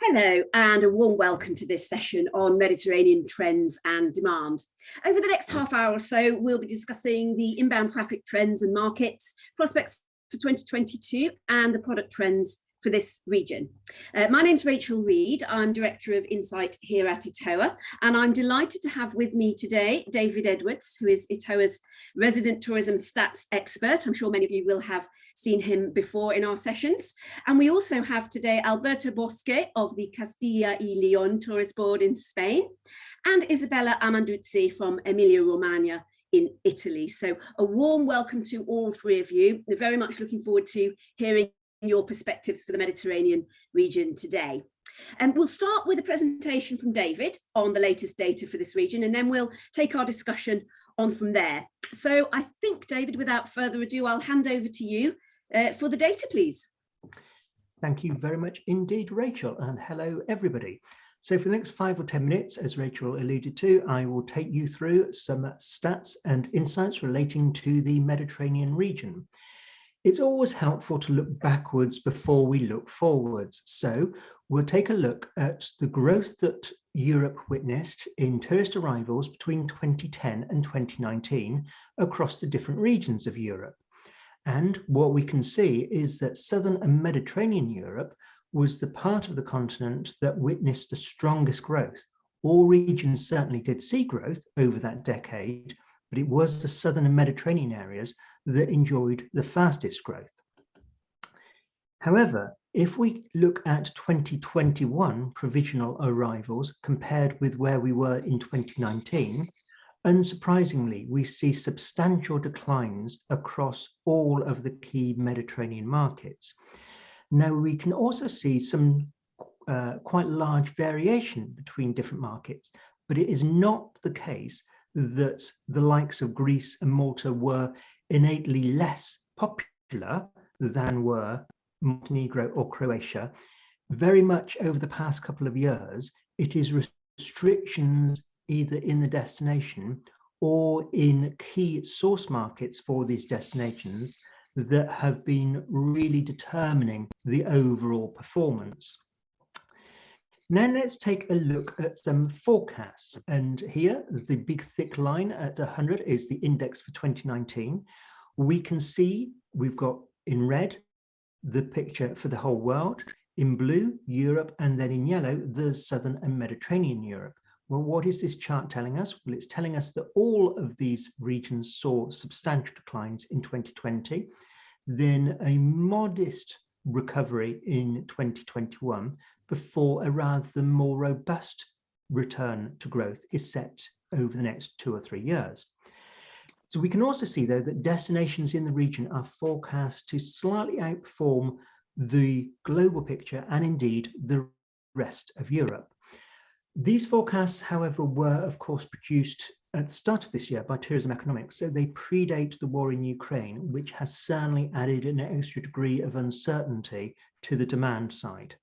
Hello and a warm welcome to this session on Mediterranean trends and demand. Over the next half hour or so, we'll be discussing the inbound traffic trends and markets, prospects for 2022 and the product trends for this region. My name's Rachel Reed. I'm Director of Insight here at ETOA, and I'm delighted to have with me today David Edwards, who is ETOA's resident tourism stats expert. I'm sure many of you will have seen him before in our sessions. And we also have today Alberto Bosque of the Castilla y León Tourist Board in Spain, and Isabella Amaduzzi from Emilia, Romagna in Italy. So a warm welcome to all three of you. We're very much looking forward to hearing your perspectives for the Mediterranean region today. And we'll start with a presentation from David on the latest data for this region, and then we'll take our discussion on from there. So I think, David, without further ado, I'll hand over to you for the data, please. Thank you very much indeed, Rachel, and hello, everybody. So for the next 5 or 10 minutes, as Rachel alluded to, I will take you through some stats and insights relating to the Mediterranean region. It's always helpful to look backwards before we look forwards. So we'll take a look at the growth that Europe witnessed in tourist arrivals between 2010 and 2019 across the different regions of Europe. And what we can see is that Southern and Mediterranean Europe was the part of the continent that witnessed the strongest growth. All regions certainly did see growth over that decade, but it was the Southern and Mediterranean areas that enjoyed the fastest growth. However, if we look at 2021 provisional arrivals compared with where we were in 2019, unsurprisingly, we see substantial declines across all of the key Mediterranean markets. Now, we can also see some quite large variation between different markets, but it is not the case that the likes of Greece and Malta were innately less popular than were Montenegro or Croatia. Very much over the past couple of years, it is restrictions either in the destination or in key source markets for these destinations that have been really determining the overall performance. Now let's take a look at some forecasts. And here, the big thick line at 100 is the index for 2019. We can see we've got in red the picture for the whole world, in blue, Europe, and then in yellow, the Southern and Mediterranean Europe. Well, what is this chart telling us? Well, it's telling us that all of these regions saw substantial declines in 2020, then a modest recovery in 2021, before a rather more robust return to growth is set over the next 2 or 3 years. So we can also see, though, that destinations in the region are forecast to slightly outperform the global picture and indeed the rest of Europe. These forecasts, however, were, of course, produced at the start of this year by Tourism Economics, so they predate the war in Ukraine, which has certainly added an extra degree of uncertainty to the demand side.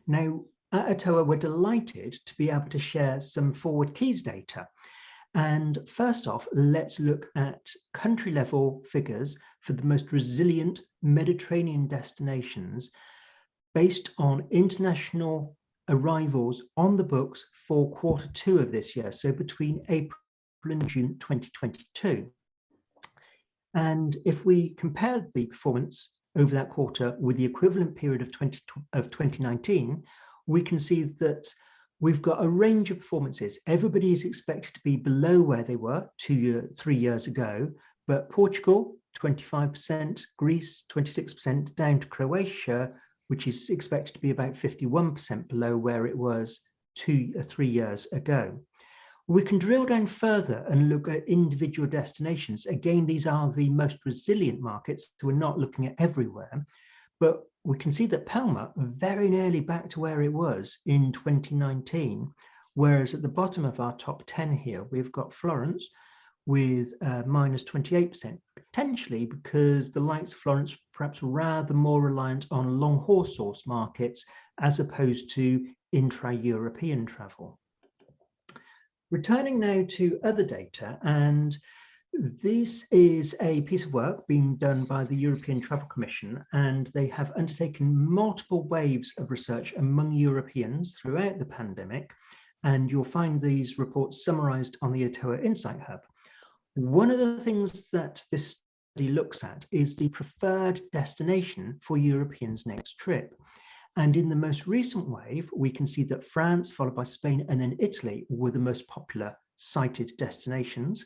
Now, at ETOA, we're delighted to be able to share some forward keys data. And first off, let's look at country level figures for the most resilient Mediterranean destinations based on international arrivals on the books for Q2 of this year, so between April and June 2022. And if we compare the performance over that quarter with the equivalent period of 2019, we can see that we've got a range of performances. Everybody is expected to be below where they were 3 years ago, but Portugal, 25%, Greece, 26%, down to Croatia, which is expected to be about 51% below where it was 2 or 3 years ago. We can drill down further and look at individual destinations. Again, these are the most resilient markets, so we're not looking at everywhere, but we can see that Palma very nearly back to where it was in 2019, whereas at the bottom of our top 10 here, we've got Florence with minus 28%, potentially because the likes of Florence perhaps rather more reliant on long-haul source markets as opposed to intra-European travel. Returning now to other data, and This is a piece of work being done by the European Travel Commission, and they have undertaken multiple waves of research among Europeans throughout the pandemic, and you'll find these reports summarized on the ETOA Insight Hub. One of the things that this study looks at is the preferred destination for Europeans' next trip. And in the most recent wave, we can see that France, followed by Spain, and then Italy were the most popular cited destinations.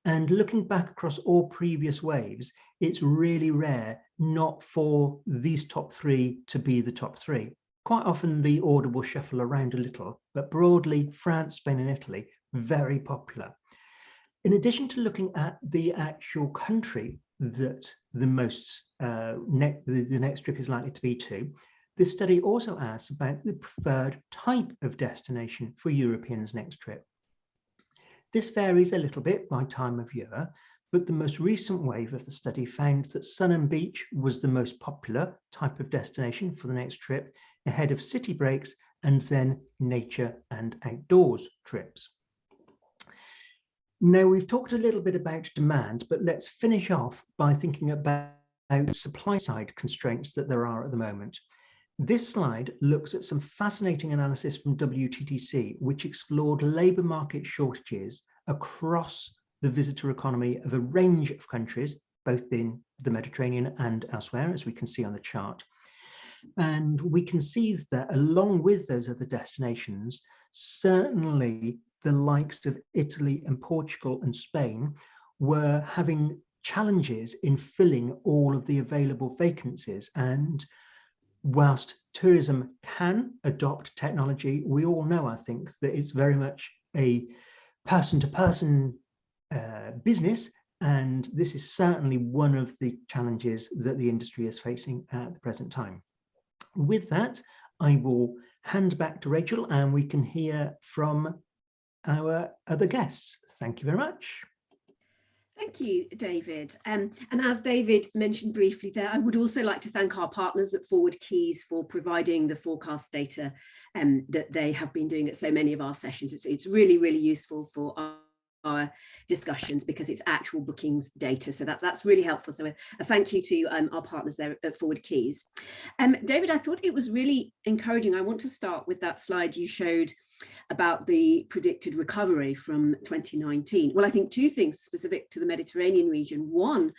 And looking back across all previous waves, it's really rare not for these top three to be the top three. Quite often the order will shuffle around a little, but broadly, France, Spain, and Italy, very popular. In addition to looking at the actual country that the next trip is likely to be to, this study also asks about the preferred type of destination for Europeans' next trip. This varies a little bit by time of year, but the most recent wave of the study found that sun and beach was the most popular type of destination for the next trip, ahead of city breaks and then nature and outdoors trips. Now, we've talked a little bit about demand, but let's finish off by thinking about supply side constraints that there are at the moment. This slide looks at some fascinating analysis from WTTC, which explored labour market shortages across the visitor economy of a range of countries, both in the Mediterranean and elsewhere, as we can see on the chart. And we can see that along with those other destinations, certainly the likes of Italy and Portugal and Spain were having challenges in filling all of the available vacancies. And whilst tourism can adopt technology, we all know, I think, that it's very much a person-to-person business, and this is certainly one of the challenges that the industry is facing at the present time. With that, I will hand back to Rachel, and we can hear from our other guests. Thank you very much. Thank you, David. And as David mentioned briefly there, I would also like to thank our partners at Forward Keys for providing the forecast data that they have been doing at so many of our sessions. It's really, really useful for our discussions because it's actual bookings data. So that's really helpful. So a thank you to our partners there at Forward Keys. David, I thought it was really encouraging. I want to start with that slide you showed about the predicted recovery from 2019. Well, I think two things specific to the Mediterranean region. One,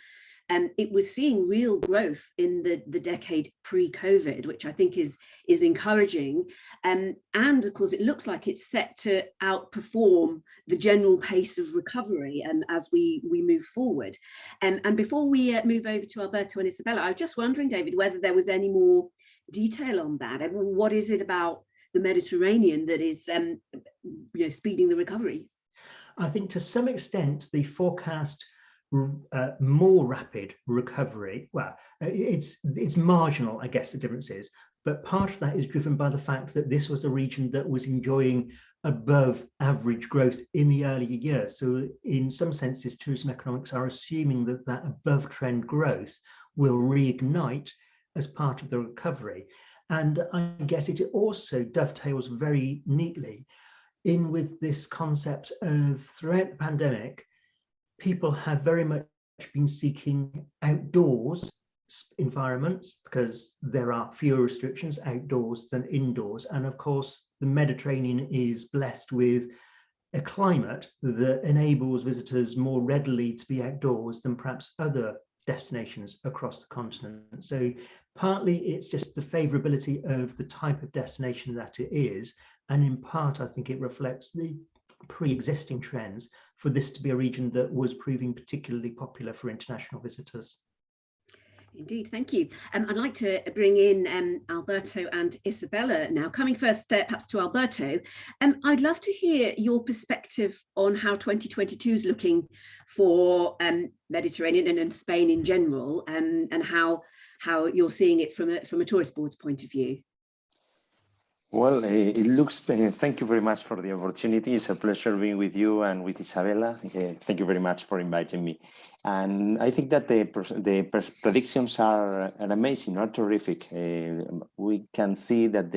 it was seeing real growth in the decade pre-COVID, which I think is encouraging. And of course, it looks like it's set to outperform the general pace of recovery as we move forward. And before we move over to Alberto and Isabella, I was just wondering, David, whether there was any more detail on that. And what is it about the Mediterranean that is speeding the recovery? I think to some extent the forecast more rapid recovery, well, it's marginal, I guess the difference is, but part of that is driven by the fact that this was a region that was enjoying above average growth in the earlier years. So in some senses, tourism economics are assuming that that above trend growth will reignite as part of the recovery. And I guess it also dovetails very neatly in with this concept of throughout the pandemic, people have very much been seeking outdoors environments because there are fewer restrictions outdoors than indoors. And of course, the Mediterranean is blessed with a climate that enables visitors more readily to be outdoors than perhaps other destinations across the continent. So partly it's just the favorability of the type of destination that it is, and in part I think it reflects the pre-existing trends for this to be a region that was proving particularly popular for international visitors. Indeed, thank you. I'd like to bring in Alberto and Isabella now. Coming first, perhaps to Alberto, I'd love to hear your perspective on how 2022 is looking for Mediterranean and Spain in general, and how you're seeing it from a tourist board's point of view. Well, it looks, thank you very much for the opportunity. It's a pleasure being with you and with Isabella. Thank you very much for inviting me. And I think that the predictions are amazing, are terrific. We can see that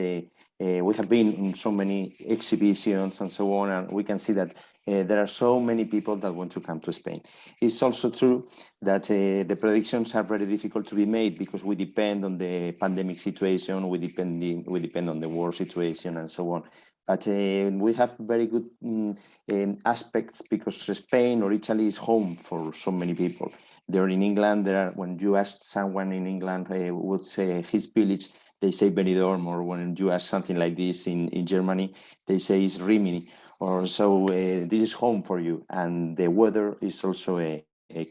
we have been in so many exhibitions and so on, and we can see that there are so many people that want to come to Spain. It's also true that the predictions are very difficult to be made because we depend on the pandemic situation, we depend on the war situation and so on. But we have very good aspects because Spain or Italy is home for so many people. There in England, when you ask someone in England would say his village, they say Benidorm, or when you ask something like this in Germany, they say it's Rimini, or so this is home for you. And the weather is also a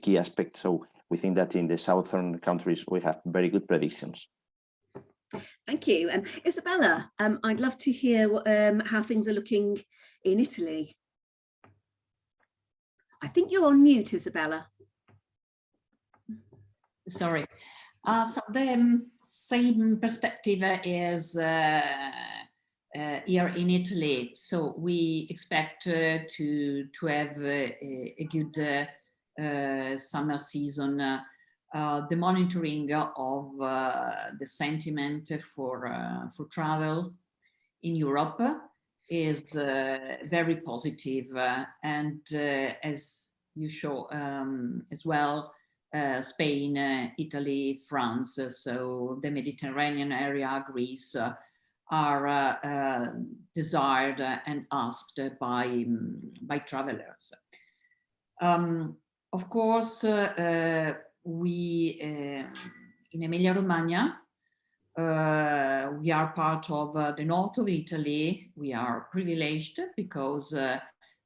key aspect. So we think that in the southern countries, we have very good predictions. Thank you. Isabella, I'd love to hear how things are looking in Italy. I think you're on mute, Isabella. Sorry. So the same perspective is here in Italy. So we expect to have a good summer season. The monitoring of the sentiment for travel in Europe is very positive, and as you show as well, Spain, Italy, France, so the Mediterranean area, Greece, are desired and asked by travelers. Of course, we in Emilia Romagna, we are part of the north of Italy. We are privileged because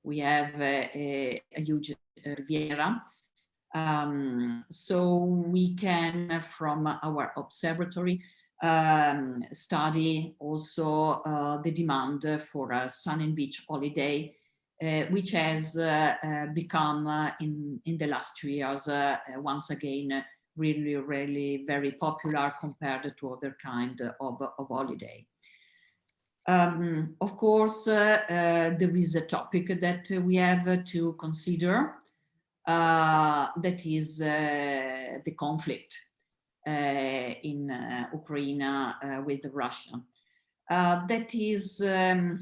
we have a huge Riviera. So we can, from our observatory, study also the demand for a sun and beach holiday, which has become in the last 2 years once again really very popular compared to other kind of holiday. Of course, there is a topic that we have to consider, that is the conflict in Ukraine with Russia. That is a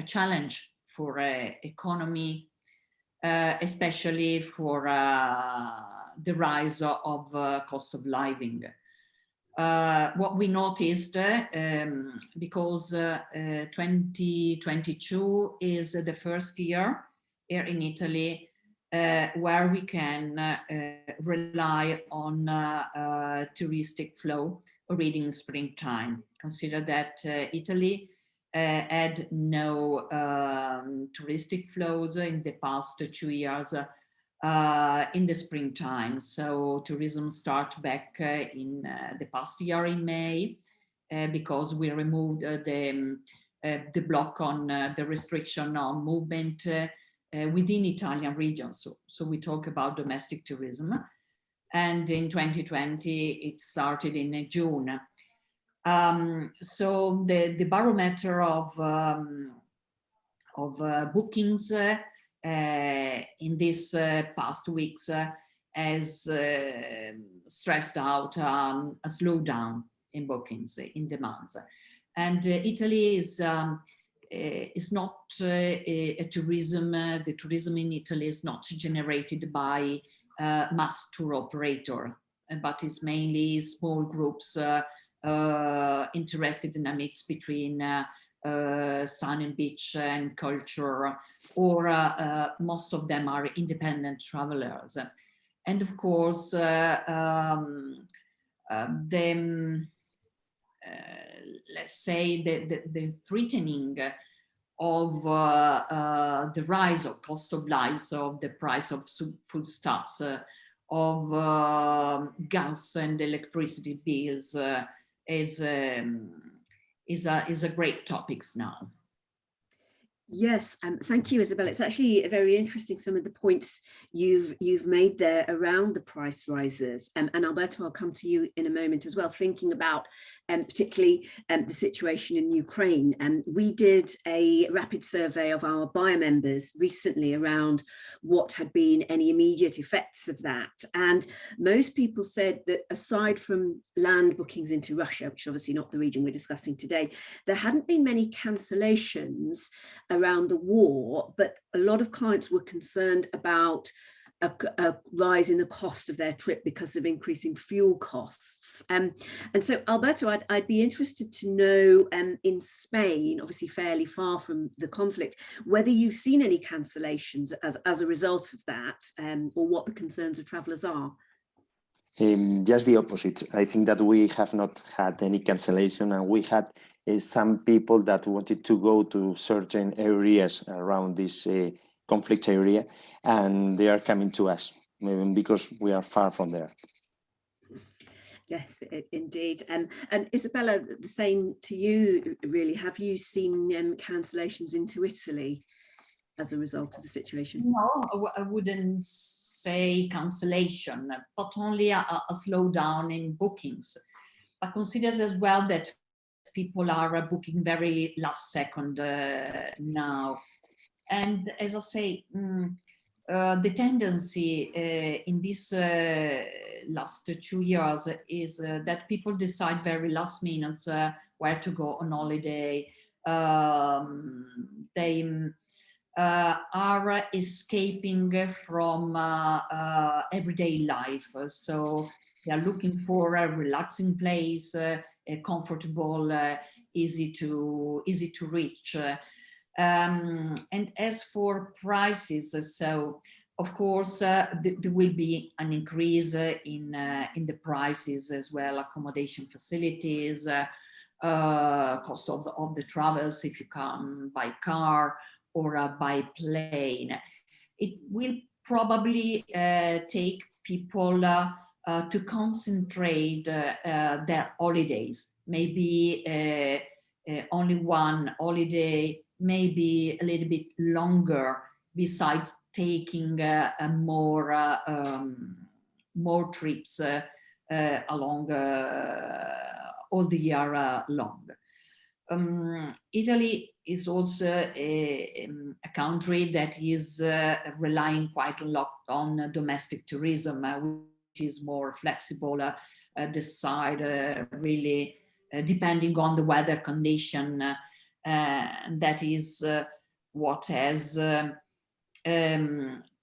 challenge for economy, especially for the rise of cost of living. What we noticed, because 2022 is the first year here in Italy where we can rely on touristic flow already in springtime. Consider that Italy had no touristic flows in the past 2 years in the springtime. So tourism started back in the past year in May because we removed the block on the restriction on movement within Italian regions. So we talk about domestic tourism. And in 2020, it started in June. So the barometer of bookings in these past weeks has stressed out a slowdown in bookings, in demands. And Italy is not a tourism, the tourism in Italy is not generated by mass tour operator, but is mainly small groups interested in a mix between sun and beach and culture, or most of them are independent travelers. And of course, let's say the threatening of the rise of cost of life, so the price of foodstuffs, of gas and electricity bills is a great topic now. Yes, thank you, Isabella. It's actually very interesting, some of the points you've made there around the price rises. And Alberto, I'll come to you in a moment as well, thinking about particularly the situation in Ukraine. And we did a rapid survey of our buyer members recently around what had been any immediate effects of that. And most people said that aside from land bookings into Russia, which is obviously not the region we're discussing today, there hadn't been many cancellations around the war, but a lot of clients were concerned about a rise in the cost of their trip because of increasing fuel costs. And so, Alberto, I'd be interested to know, in Spain, obviously fairly far from the conflict, whether you've seen any cancellations as a result of that, or what the concerns of travellers are. Just the opposite. I think that we have not had any cancellation, and we had some people that wanted to go to certain areas around this conflict area, and they are coming to us because we are far from there. Yes, indeed. And Isabella, the same to you, really. Have you seen cancellations into Italy as a result of the situation? No, I wouldn't say cancellation, but only a slowdown in bookings. I consider as well that people are booking very last second now. And as I say, the tendency in this last 2 years is that people decide very last minute where to go on holiday. They are escaping from everyday life. So they are looking for a relaxing place, comfortable, easy to reach. And as for prices, so of course there will be an increase in the prices as well, accommodation facilities, cost of the travels if you come by car or by plane. It will probably take people to concentrate their holidays, maybe only one holiday, maybe a little bit longer, besides taking more trips along all the year long. Italy is also a country that is relying quite a lot on domestic tourism, which is more flexible, decide really depending on the weather condition. That is what has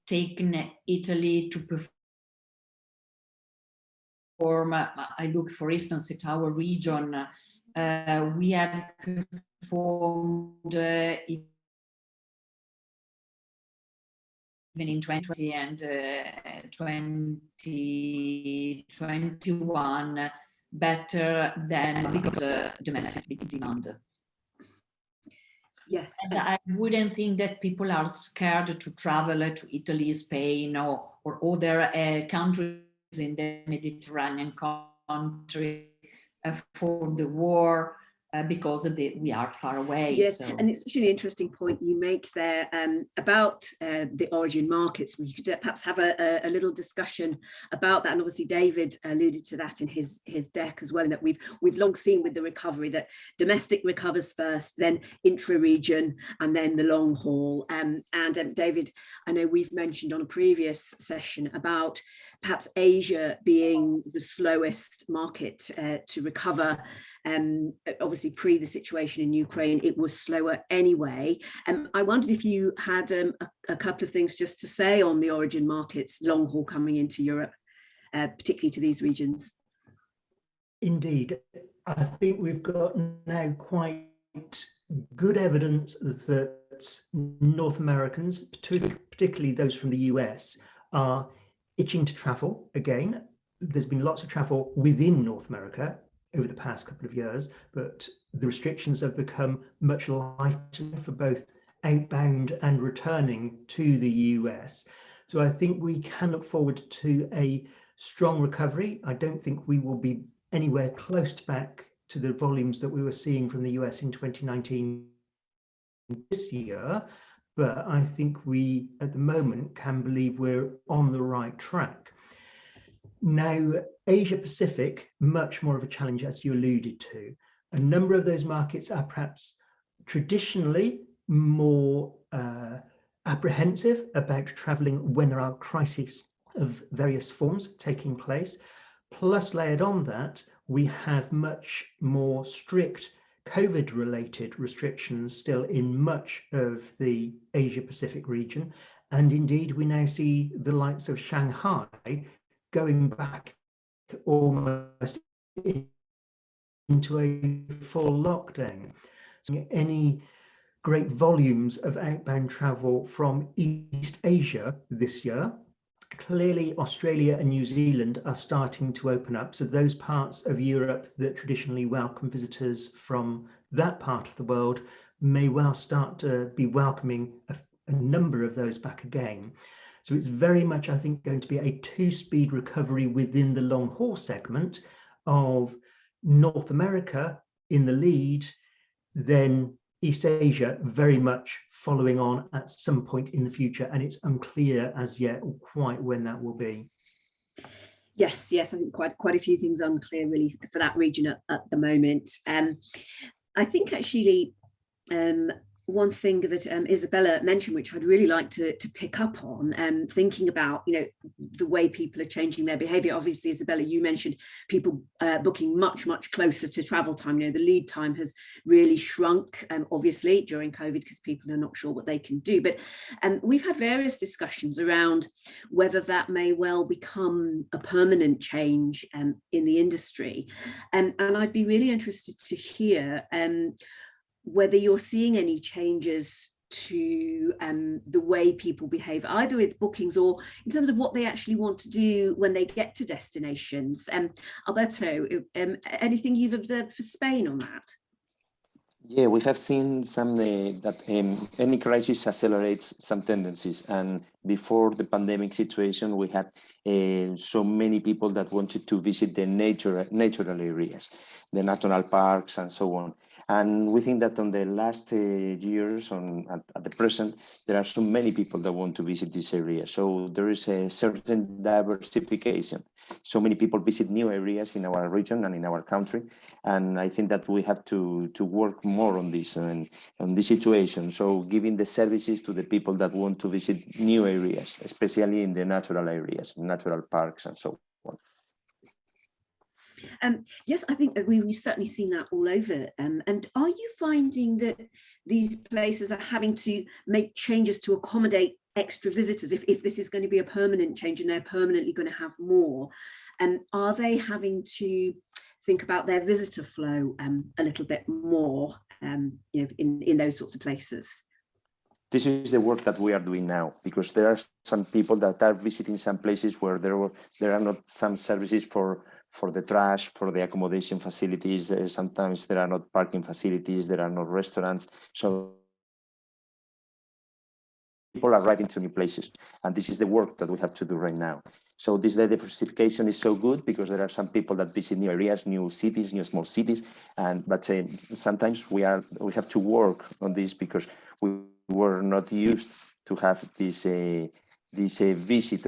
taken Italy to perform. I look, for instance, at our region. We have performed even in 2020 and 2021 better than because domestic demand. Yes. And I wouldn't think that people are scared to travel to Italy, Spain, or other countries in the Mediterranean country for the war, because we are far away. Yes, so. And it's actually an interesting point you make there about the origin markets. We could perhaps have a little discussion about that. And obviously David alluded to that in his deck as well, in that we've long seen with the recovery that domestic recovers first, then intra-region, and then the long haul. And David, I know we've mentioned on a previous session about perhaps Asia being the slowest market to recover. Obviously pre the situation in Ukraine, it was slower anyway. I wondered if you had a couple of things just to say on the origin markets, long haul coming into Europe, particularly to these regions. Indeed, I think we've got now quite good evidence that North Americans, particularly those from the US, are itching to travel again. There's been lots of travel within North America over the past couple of years, but the restrictions have become much lighter for both outbound and returning to the US. So I think we can look forward to a strong recovery. I don't think we will be anywhere close back to the volumes that we were seeing from the US in 2019 this year, but I think we at the moment can believe we're on the right track. Now, Asia Pacific, much more of a challenge, as you alluded to. A number of those markets are perhaps traditionally more apprehensive about traveling when there are crises of various forms taking place. Plus, layered on that, we have much more strict COVID-related restrictions still in much of the Asia-Pacific region. And indeed, we now see the likes of Shanghai going back almost into a full lockdown. So any great volumes of outbound travel from East Asia this year. Clearly, Australia and New Zealand are starting to open up. So those parts of Europe that traditionally welcome visitors from that part of the world may well start to be welcoming a number of those back again. So it's very much, I think, going to be a two-speed recovery within the long haul segment of North America in the lead, then East Asia very much following on at some point in the future, and it's unclear as yet quite when that will be. Yes, I think quite a few things unclear really for that region at the moment. I think actually one thing that Isabella mentioned, which I'd really like to pick up on, thinking about, you know, the way people are changing their behavior. Obviously, Isabella, you mentioned people booking much closer to travel time. You know, the lead time has really shrunk, obviously, during COVID, because people are not sure what they can do. But we've had various discussions around whether that may well become a permanent change in the industry. And I'd be really interested to hear whether you're seeing any changes to the way people behave, either with bookings or in terms of what they actually want to do when they get to destinations. Alberto, anything you've observed for Spain on that? Yeah, we have seen some that any crisis accelerates some tendencies. And before the pandemic situation, we had so many people that wanted to visit the natural areas, the national parks and so on. And we think that on the last years, at the present, there are so many people that want to visit this area. So there is a certain diversification. So many people visit new areas in our region and in our country. And I think that we have to work more on this and on this situation. So giving the services to the people that want to visit new areas, especially in the natural areas, natural parks and so on. Yes, I think that we've certainly seen that all over. And are you finding that these places are having to make changes to accommodate extra visitors if this is going to be a permanent change and they're permanently going to have more? And are they having to think about their visitor flow a little bit more, you know, in those sorts of places? This is the work that we are doing now, because there are some people that are visiting some places where there are not some services for the trash, for the accommodation facilities. Sometimes there are not parking facilities, there are no restaurants. So people are arriving to new places, and this is the work that we have to do right now. So this diversification is so good because there are some people that visit new areas, new cities, new small cities, but sometimes we have to work on this because we were not used to have this visit.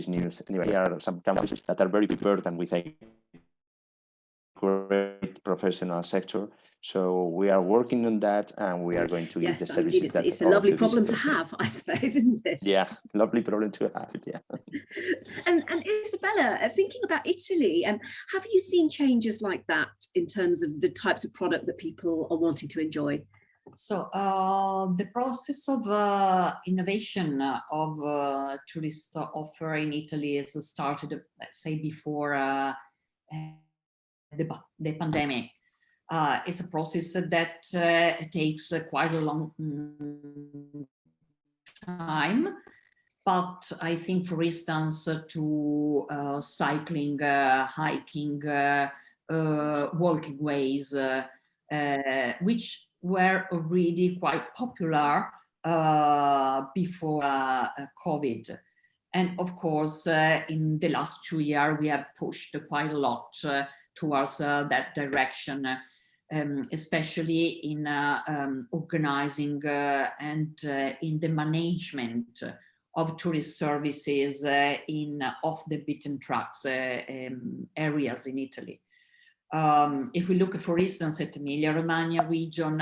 News. Anyway, there are some countries that are very prepared and with a great professional sector. So we are working on that, and we are going to give the services. It's a lovely problem to have, I suppose, isn't it? Yeah, lovely problem to have. Yeah. And Isabella, thinking about Italy, have you seen changes like that in terms of the types of product that people are wanting to enjoy? So the process of innovation of tourist offer in Italy has started, let's say, before the pandemic. It's a process that takes quite a long time. But I think, for instance, to cycling, hiking, walking ways, which were already quite popular before COVID. And of course, in the last 2 years, we have pushed quite a lot towards that direction, especially in organizing and in the management of tourist services in off the beaten tracks areas in Italy. If we look, for instance, at Emilia Romagna region,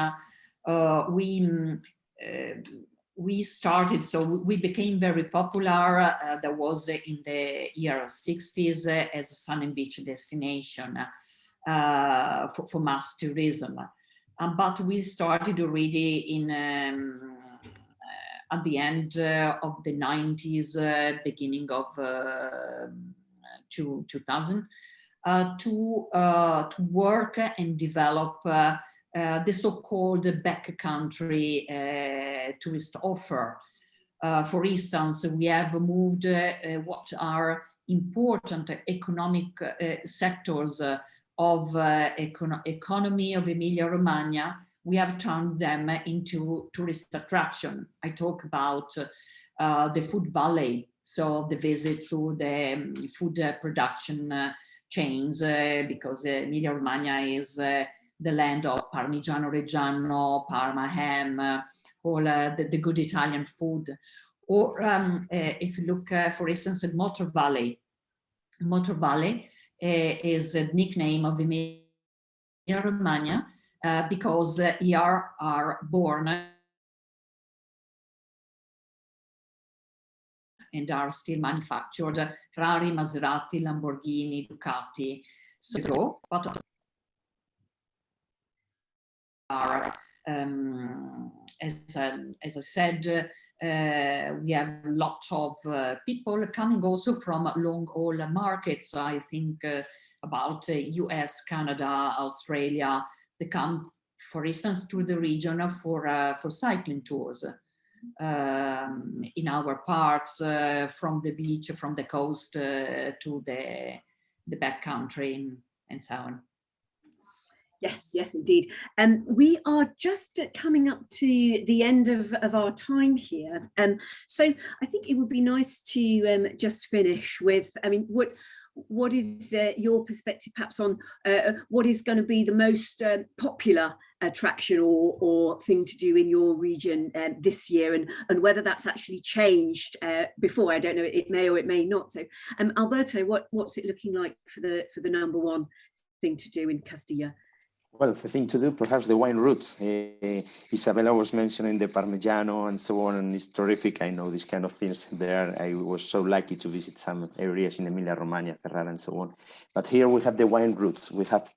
we started, so we became very popular. There was in the year 60s as a sun and beach destination for mass tourism. But we started already in at the end of the 90s, beginning of 2000, to work and develop the so-called backcountry tourist offer. For instance, we have moved what are important economic sectors of economy of Emilia-Romagna. We have turned them into tourist attraction. I talk about the food valley, so the visit to the food production chains, because Emilia-Romagna is the land of Parmigiano Reggiano, Parma ham, all the good Italian food. Or if you look, for instance, at Motor Valley. Motor Valley is a nickname of Emilia-Romagna because here are born and are still manufactured Ferrari, Maserati, Lamborghini, Ducati. So, but are, as I said, we have a lot of people coming also from long-haul markets. I think about US, Canada, Australia. They come, for instance, to the region for cycling tours in our parks, from the beach, from the coast to the backcountry and so on. Yes, yes, indeed. We are just coming up to the end of our time here. So I think it would be nice to just finish with, I mean, what is your perspective perhaps on what is going to be the most popular attraction or thing to do in your region this year, and whether that's actually changed before? I don't know, it may or it may not. So Alberto, what's it looking like for the number one thing to do in Castilla? Well, the thing to do, perhaps the wine routes. Isabella was mentioning the Parmigiano and so on, and it's terrific. I know these kind of things there. I was so lucky to visit some areas in Emilia-Romagna, Ferrara, and so on. But here we have the wine routes. We have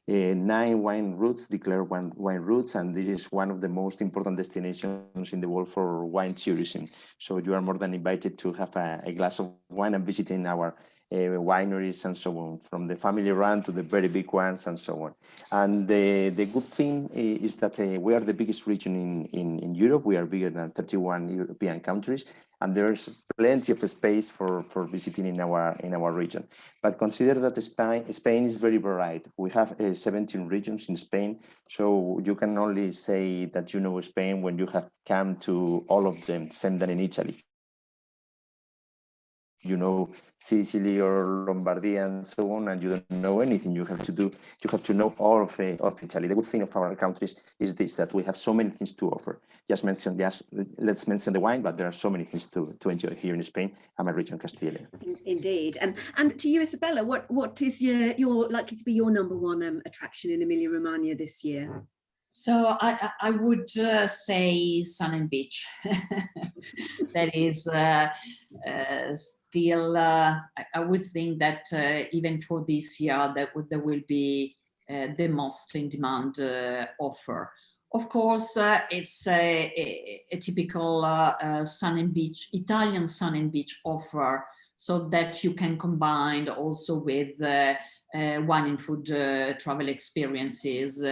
9 wine routes, declared wine routes, and this is one of the most important destinations in the world for wine tourism. So you are more than invited to have a glass of wine and visiting our wineries and so on, from the family run to the very big ones and so on. And the good thing is that we are the biggest region in Europe. We are bigger than 31 European countries, and there's plenty of space for visiting in our region. But consider that Spain is very varied. We have 17 regions in Spain, so you can only say that you know Spain when you have come to all of them, same than in Italy. You know Sicily or Lombardy and so on, and you don't know anything. You have to know all of Italy. The good thing of our countries is this, that we have so many things to offer. Let's mention the wine, but there are so many things to enjoy here in Spain and my region, Castilla. Indeed. And to you, Isabella, what is your likely to be your number one attraction in Emilia-Romagna this year? So I would say sun and beach. That is still, I would think that even for this year, there will be the most in demand offer. Of course, it's a typical sun and beach, Italian sun and beach offer, so that you can combine also with wine and food travel experiences,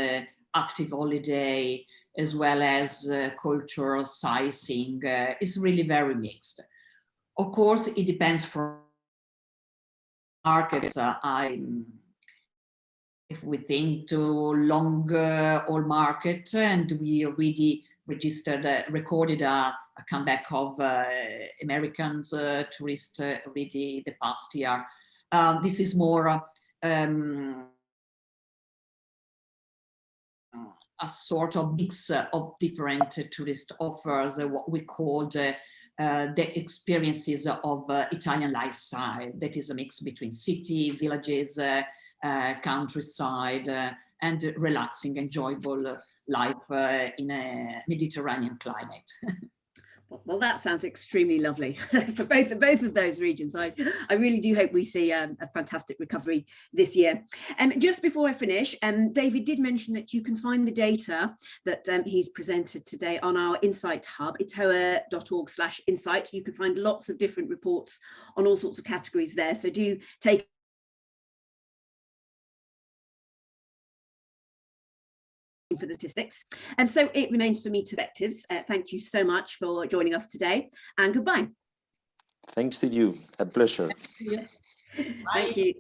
active holiday, as well as cultural sightseeing. It's really very mixed. Of course, it depends from markets. If we think to longer haul market, and we already recorded a comeback of Americans tourists already the past year. This is more a sort of mix of different tourist offers, what we call the experiences of Italian lifestyle. That is a mix between city, villages, countryside, and relaxing, enjoyable life in a Mediterranean climate. Well, that sounds extremely lovely for both of those regions. I really do hope we see a fantastic recovery this year. Just before I finish, David did mention that you can find the data that he's presented today on our Insight Hub, etoa.org/insight. You can find lots of different reports on all sorts of categories there. So do take for the statistics. And so it remains for me to electives. Thank you so much for joining us today, and goodbye. Thanks to you. A pleasure. Thank you.